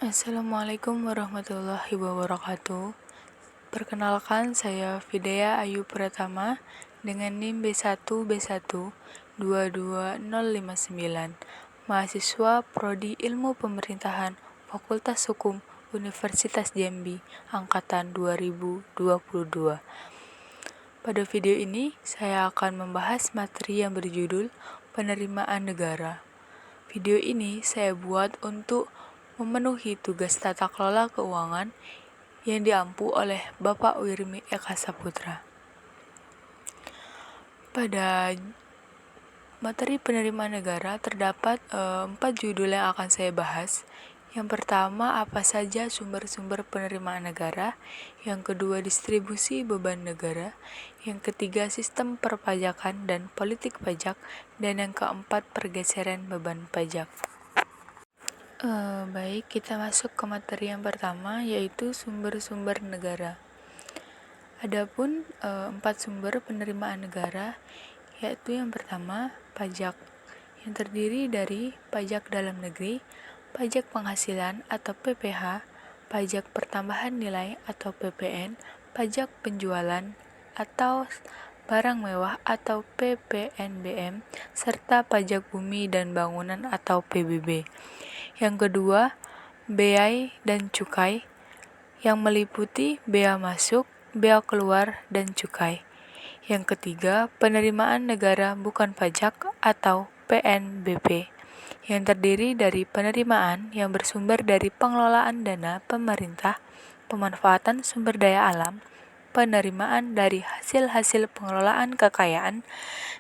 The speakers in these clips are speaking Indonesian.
Assalamualaikum warahmatullahi wabarakatuh. Perkenalkan, saya Fidea Ayu Pratama dengan NIM B1B1 22059, mahasiswa Prodi Ilmu Pemerintahan, Fakultas Hukum, Universitas Jambi, angkatan 2022. Pada video ini, saya akan membahas materi yang berjudul penerimaan negara. Video ini saya buat untuk memenuhi tugas tata kelola keuangan yang diampu oleh Bapak Wirmi Eka Saputra. Pada materi penerimaan negara terdapat 4 judul yang akan saya bahas. Yang pertama, apa saja sumber-sumber penerimaan negara. Yang kedua, distribusi beban negara. Yang ketiga, sistem perpajakan dan politik pajak. Dan yang keempat, pergeseran beban pajak. Baik, kita masuk ke materi yang pertama, yaitu sumber-sumber negara. Adapun 4 sumber penerimaan negara, yaitu yang pertama, pajak, yang terdiri dari pajak dalam negeri, pajak penghasilan atau PPh, pajak pertambahan nilai atau PPN, pajak penjualan atau barang mewah atau PPNBM, serta pajak bumi dan bangunan atau PBB. Yang kedua, bea dan cukai, yang meliputi bea masuk, bea keluar, dan cukai. Yang ketiga, penerimaan negara bukan pajak atau PNBP, yang terdiri dari penerimaan yang bersumber dari pengelolaan dana pemerintah, pemanfaatan sumber daya alam, penerimaan dari hasil-hasil pengelolaan kekayaan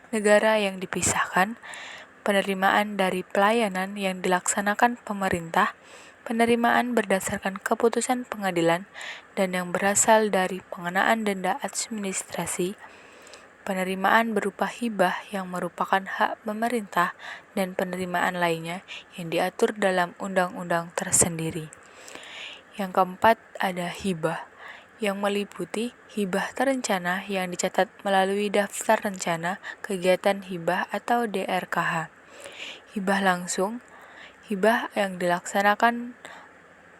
negara yang dipisahkan, penerimaan dari pelayanan yang dilaksanakan pemerintah, penerimaan berdasarkan keputusan pengadilan, dan yang berasal dari pengenaan denda administrasi, penerimaan berupa hibah yang merupakan hak pemerintah, dan penerimaan lainnya yang diatur dalam undang-undang tersendiri. Yang keempat, ada hibah, yang meliputi hibah terencana yang dicatat melalui daftar rencana kegiatan hibah atau DRKH. Hibah langsung, hibah yang dilaksanakan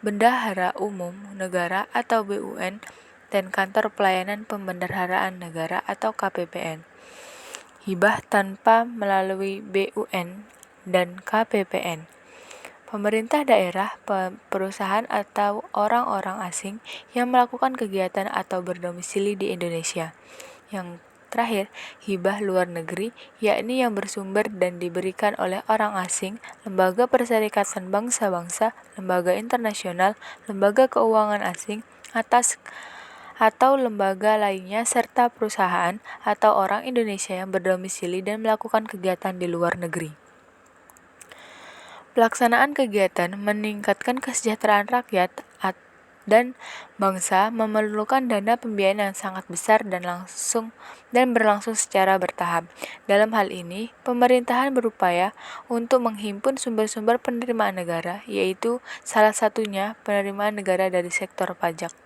Bendahara Umum Negara atau BUN dan Kantor Pelayanan Pembendaharaan Negara atau KPPN. Hibah tanpa melalui BUN dan KPPN. Pemerintah daerah, perusahaan atau orang-orang asing yang melakukan kegiatan atau berdomisili di Indonesia. Yang terakhir, hibah luar negeri, yakni yang bersumber dan diberikan oleh orang asing, lembaga perserikatan bangsa-bangsa, lembaga internasional, lembaga keuangan asing, atau lembaga lainnya, serta perusahaan atau orang Indonesia yang berdomisili dan melakukan kegiatan di luar negeri. Pelaksanaan kegiatan meningkatkan kesejahteraan rakyat dan bangsa memerlukan dana pembiayaan yang sangat besar dan berlangsung secara bertahap. Dalam hal ini, pemerintahan berupaya untuk menghimpun sumber-sumber penerimaan negara, yaitu salah satunya penerimaan negara dari sektor pajak.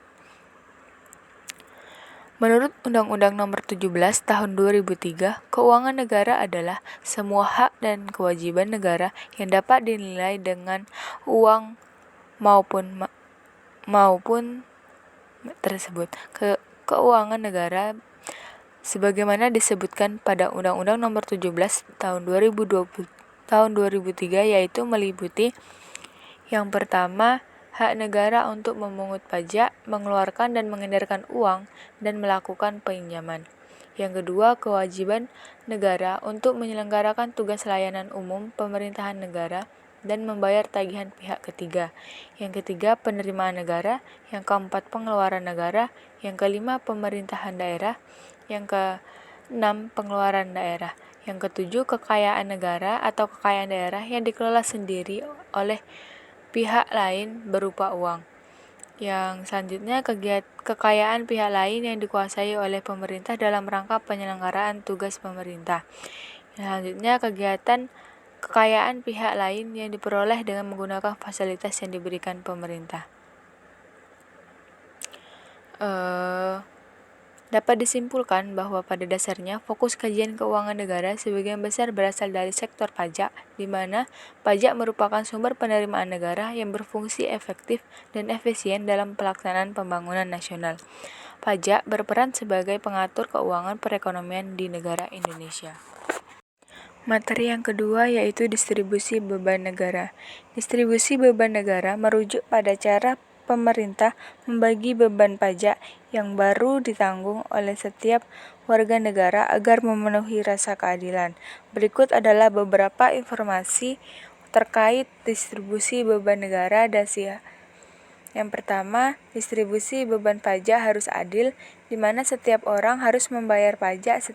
Menurut Undang-Undang Nomor 17 Tahun 2003, keuangan negara adalah semua hak dan kewajiban negara yang dapat dinilai dengan uang maupun tersebut. Keuangan negara sebagaimana disebutkan pada Undang-Undang Nomor 17 Tahun 2003, yaitu meliputi yang pertama, hak negara untuk memungut pajak, mengeluarkan dan mengedarkan uang, dan melakukan pinjaman. Yang kedua, kewajiban negara untuk menyelenggarakan tugas layanan umum pemerintahan negara dan membayar tagihan pihak ketiga. Yang ketiga, penerimaan negara. Yang keempat, pengeluaran negara. Yang kelima, pemerintahan daerah. Yang keenam, pengeluaran daerah. Yang ketujuh, kekayaan negara atau kekayaan daerah yang dikelola sendiri oleh pihak lain berupa uang. Yang selanjutnya, kekayaan pihak lain yang dikuasai oleh pemerintah dalam rangka penyelenggaraan tugas pemerintah. Yang selanjutnya, kekayaan pihak lain yang diperoleh dengan menggunakan fasilitas yang diberikan pemerintah. Dapat disimpulkan bahwa pada dasarnya fokus kajian keuangan negara sebagian besar berasal dari sektor pajak, di mana pajak merupakan sumber penerimaan negara yang berfungsi efektif dan efisien dalam pelaksanaan pembangunan nasional. Pajak berperan sebagai pengatur keuangan perekonomian di negara Indonesia. Materi yang kedua yaitu distribusi beban negara. Distribusi beban negara merujuk pada cara pemerintah membagi beban pajak yang baru ditanggung oleh setiap warga negara agar memenuhi rasa keadilan. Berikut adalah beberapa informasi terkait distribusi beban negara Dasia. Yang pertama, distribusi beban pajak harus adil, di mana setiap orang harus membayar pajak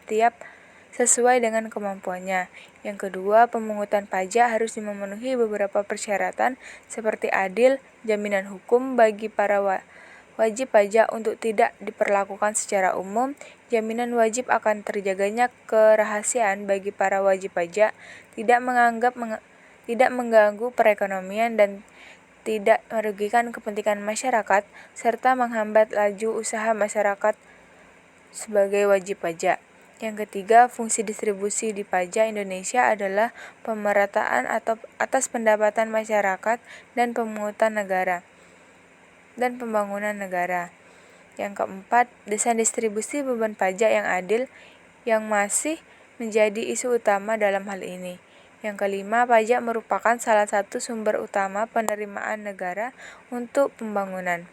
sesuai dengan kemampuannya. Yang kedua, pemungutan pajak harus memenuhi beberapa persyaratan seperti adil, jaminan hukum bagi para wajib pajak untuk tidak diperlakukan secara umum, jaminan wajib akan terjaganya kerahasiaan bagi para wajib pajak, tidak mengganggu perekonomian dan tidak merugikan kepentingan masyarakat, serta menghambat laju usaha masyarakat sebagai wajib pajak. Yang ketiga, fungsi distribusi di pajak Indonesia adalah pemerataan atas pendapatan masyarakat dan pemungutan negara dan pembangunan negara. Yang keempat, desain distribusi beban pajak yang adil yang masih menjadi isu utama dalam hal ini. Yang kelima, pajak merupakan salah satu sumber utama penerimaan negara untuk pembangunan.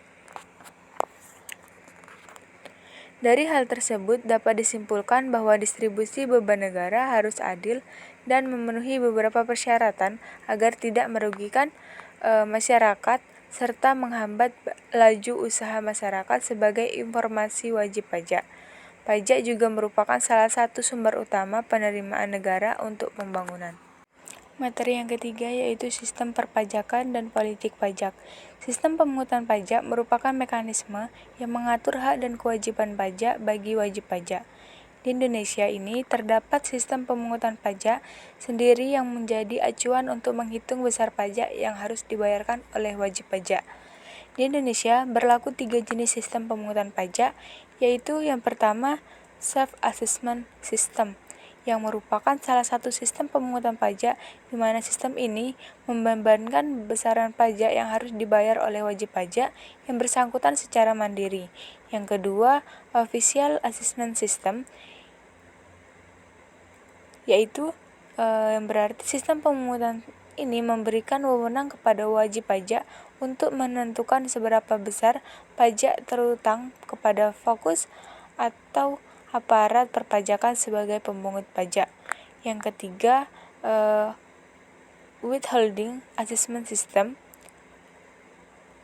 Dari hal tersebut dapat disimpulkan bahwa distribusi beban negara harus adil dan memenuhi beberapa persyaratan agar tidak merugikan masyarakat serta menghambat laju usaha masyarakat sebagai informasi wajib pajak. Pajak juga merupakan salah satu sumber utama penerimaan negara untuk pembangunan. Materi yang ketiga yaitu sistem perpajakan dan politik pajak. Sistem pemungutan pajak merupakan mekanisme yang mengatur hak dan kewajiban pajak bagi wajib pajak. Di Indonesia ini terdapat sistem pemungutan pajak sendiri yang menjadi acuan untuk menghitung besar pajak yang harus dibayarkan oleh wajib pajak. Di Indonesia berlaku 3 jenis sistem pemungutan pajak, yaitu yang pertama self-assessment system, yang merupakan salah satu sistem pemungutan pajak di mana sistem ini membebankan besaran pajak yang harus dibayar oleh wajib pajak yang bersangkutan secara mandiri. Yang kedua, official assessment system, yaitu yang berarti sistem pemungutan ini memberikan wewenang kepada wajib pajak untuk menentukan seberapa besar pajak terutang kepada fokus atau aparat perpajakan sebagai pemungut pajak. Yang ketiga, withholding assessment system,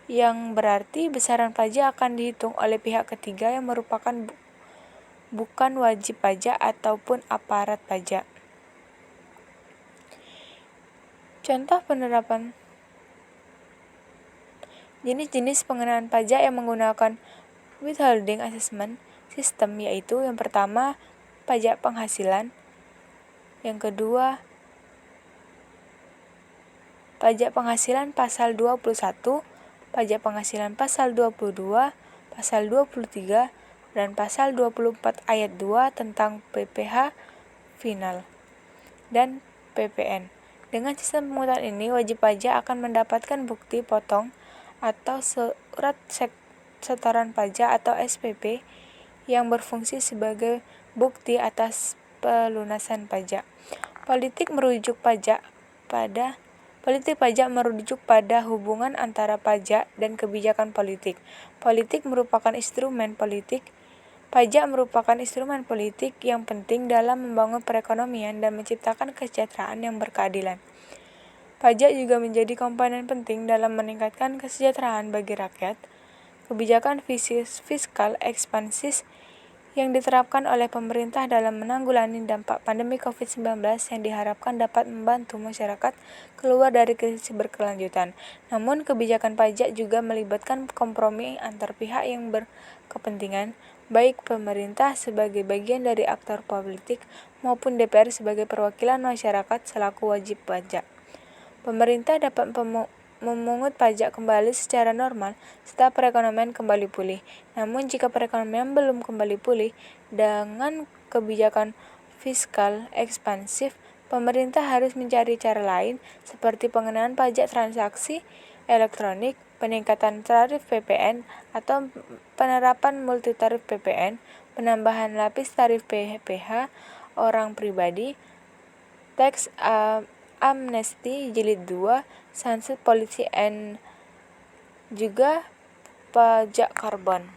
yang berarti besaran pajak akan dihitung oleh pihak ketiga yang merupakan bukan wajib pajak ataupun aparat pajak. Contoh penerapan jenis-jenis pengenaan pajak yang menggunakan withholding assessment system yaitu yang pertama, pajak penghasilan. Yang kedua, pajak penghasilan pasal 21, pajak penghasilan pasal 22, pasal 23, dan pasal 24 ayat 2 tentang PPh final dan PPN. Dengan sistem pemungutan ini, wajib pajak akan mendapatkan bukti potong atau surat setoran pajak atau SPP yang berfungsi sebagai bukti atas pelunasan pajak. Politik pajak merujuk pada hubungan antara pajak dan kebijakan politik. Pajak merupakan instrumen politik yang penting dalam membangun perekonomian dan menciptakan kesejahteraan yang berkeadilan. Pajak juga menjadi komponen penting dalam meningkatkan kesejahteraan bagi rakyat. Kebijakan fiskal ekspansif yang diterapkan oleh pemerintah dalam menanggulangi dampak pandemi COVID-19 yang diharapkan dapat membantu masyarakat keluar dari krisis berkelanjutan. Namun, kebijakan pajak juga melibatkan kompromi antar pihak yang berkepentingan, baik pemerintah sebagai bagian dari aktor politik maupun DPR sebagai perwakilan masyarakat selaku wajib pajak. Pemerintah dapat memungut pajak kembali secara normal setelah perekonomian kembali pulih. Namun jika perekonomian belum kembali pulih, dengan kebijakan fiskal ekspansif, pemerintah harus mencari cara lain seperti pengenaan pajak transaksi elektronik, peningkatan tarif PPN atau penerapan multitarif PPN, penambahan lapis tarif PPh orang pribadi, tax amnesty jilid 2, sunset policy and juga pajak karbon.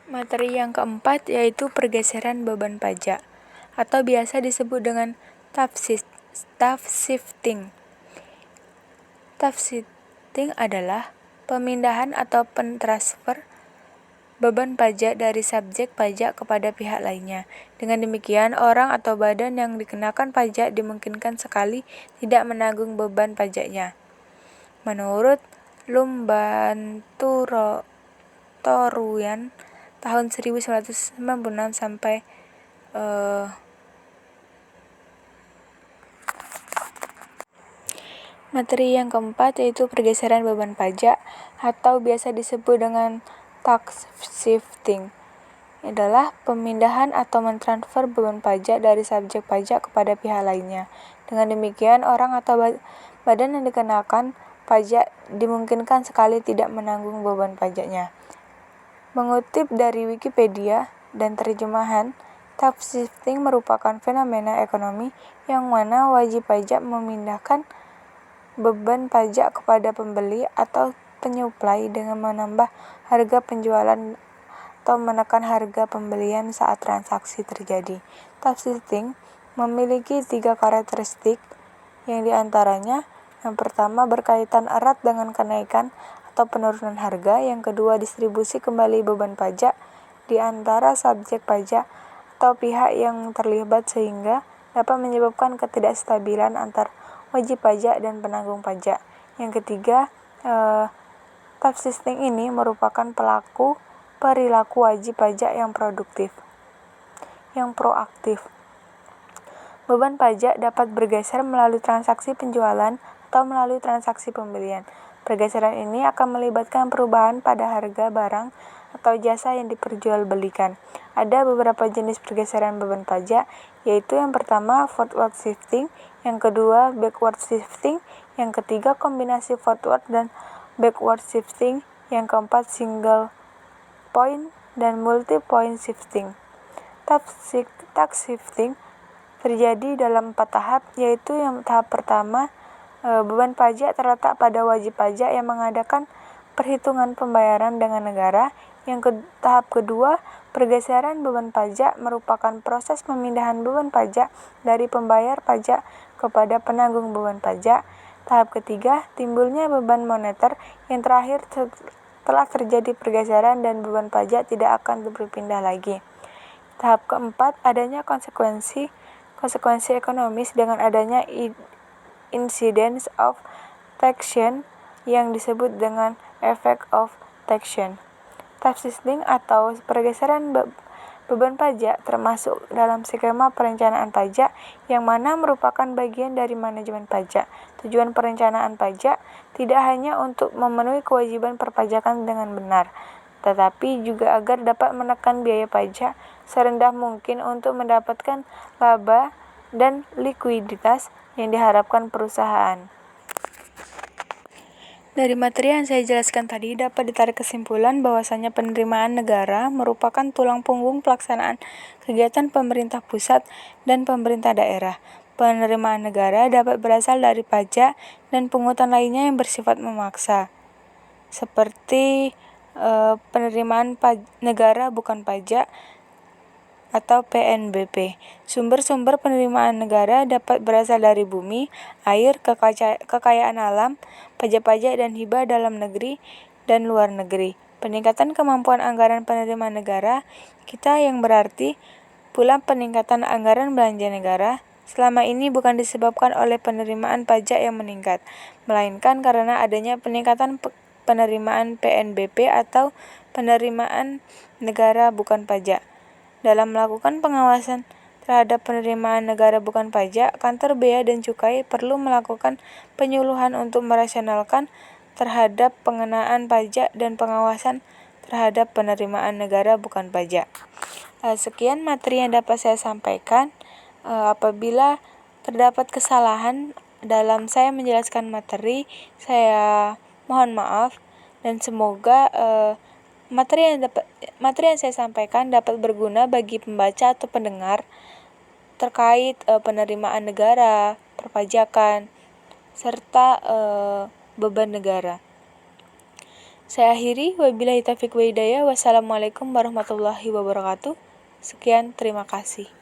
Materi yang keempat yaitu pergeseran beban pajak atau biasa disebut dengan tax-shifting. Tax-shifting adalah pemindahan atau pentransfer beban pajak dari subjek pajak kepada pihak lainnya. Dengan demikian, orang atau badan yang dikenakan pajak dimungkinkan sekali tidak menanggung beban pajaknya. Menurut Lumbantoruyan tahun 1996 sampai materi yang keempat yaitu pergeseran beban pajak atau biasa disebut dengan tax shifting adalah pemindahan atau mentransfer beban pajak dari subjek pajak kepada pihak lainnya. Dengan demikian, orang atau badan yang dikenakan pajak dimungkinkan sekali tidak menanggung beban pajaknya. Mengutip dari Wikipedia dan terjemahan, tax shifting merupakan fenomena ekonomi yang mana wajib pajak memindahkan beban pajak kepada pembeli atau penyuplai dengan menambah harga penjualan atau menekan harga pembelian saat transaksi terjadi. Tax shifting memiliki 3 karakteristik yang diantaranya yang pertama berkaitan erat dengan kenaikan atau penurunan harga, yang kedua distribusi kembali beban pajak di antara subjek pajak atau pihak yang terlibat sehingga dapat menyebabkan ketidakstabilan antar wajib pajak dan penanggung pajak. Yang ketiga, tax shifting ini merupakan perilaku wajib pajak yang proaktif. Beban pajak dapat bergeser melalui transaksi penjualan atau melalui transaksi pembelian. Pergeseran ini akan melibatkan perubahan pada harga barang atau jasa yang diperjualbelikan. Ada beberapa jenis pergeseran beban pajak, yaitu yang pertama forward shifting, yang kedua backward shifting, yang ketiga kombinasi forward dan backward shifting, yang keempat single point dan multi point shifting. Tax shifting terjadi dalam 4 tahap, yaitu yang tahap pertama, beban pajak terletak pada wajib pajak yang mengadakan perhitungan pembayaran dengan negara. Tahap kedua, pergeseran beban pajak merupakan proses pemindahan beban pajak dari pembayar pajak kepada penanggung beban pajak. Tahap ketiga, timbulnya beban moneter. Yang terakhir, setelah terjadi pergeseran dan beban pajak tidak akan berpindah lagi. Tahap keempat, adanya konsekuensi ekonomis dengan adanya incidence of taxation yang disebut dengan effect of taxation. Tax shifting atau pergeseran beban pajak termasuk dalam skema perencanaan pajak yang mana merupakan bagian dari manajemen pajak. Tujuan perencanaan pajak tidak hanya untuk memenuhi kewajiban perpajakan dengan benar, tetapi juga agar dapat menekan biaya pajak serendah mungkin untuk mendapatkan laba dan likuiditas yang diharapkan perusahaan. Dari materi yang saya jelaskan tadi dapat ditarik kesimpulan bahwasanya penerimaan negara merupakan tulang punggung pelaksanaan kegiatan pemerintah pusat dan pemerintah daerah. Penerimaan negara dapat berasal dari pajak dan pungutan lainnya yang bersifat memaksa, seperti penerimaan negara bukan pajak atau PNBP. Sumber-sumber penerimaan negara dapat berasal dari bumi, air, kekayaan alam, pajak-pajak dan hibah dalam negeri dan luar negeri. Peningkatan kemampuan anggaran penerimaan negara kita yang berarti pula peningkatan anggaran belanja negara selama ini bukan disebabkan oleh penerimaan pajak yang meningkat, melainkan karena adanya peningkatan penerimaan PNBP atau penerimaan negara bukan pajak. Dalam melakukan pengawasan terhadap penerimaan negara bukan pajak, kantor Bea dan Cukai perlu melakukan penyuluhan untuk merasionalkan terhadap pengenaan pajak dan pengawasan terhadap penerimaan negara bukan pajak. Sekian materi yang dapat saya sampaikan. Apabila terdapat kesalahan dalam saya menjelaskan materi, saya mohon maaf dan semoga materi yang saya sampaikan dapat berguna bagi pembaca atau pendengar terkait penerimaan negara, perpajakan, serta beban negara. Saya akhiri, wabillahi taufiq wa hidayah. Wassalamualaikum warahmatullahi wabarakatuh. Sekian, terima kasih.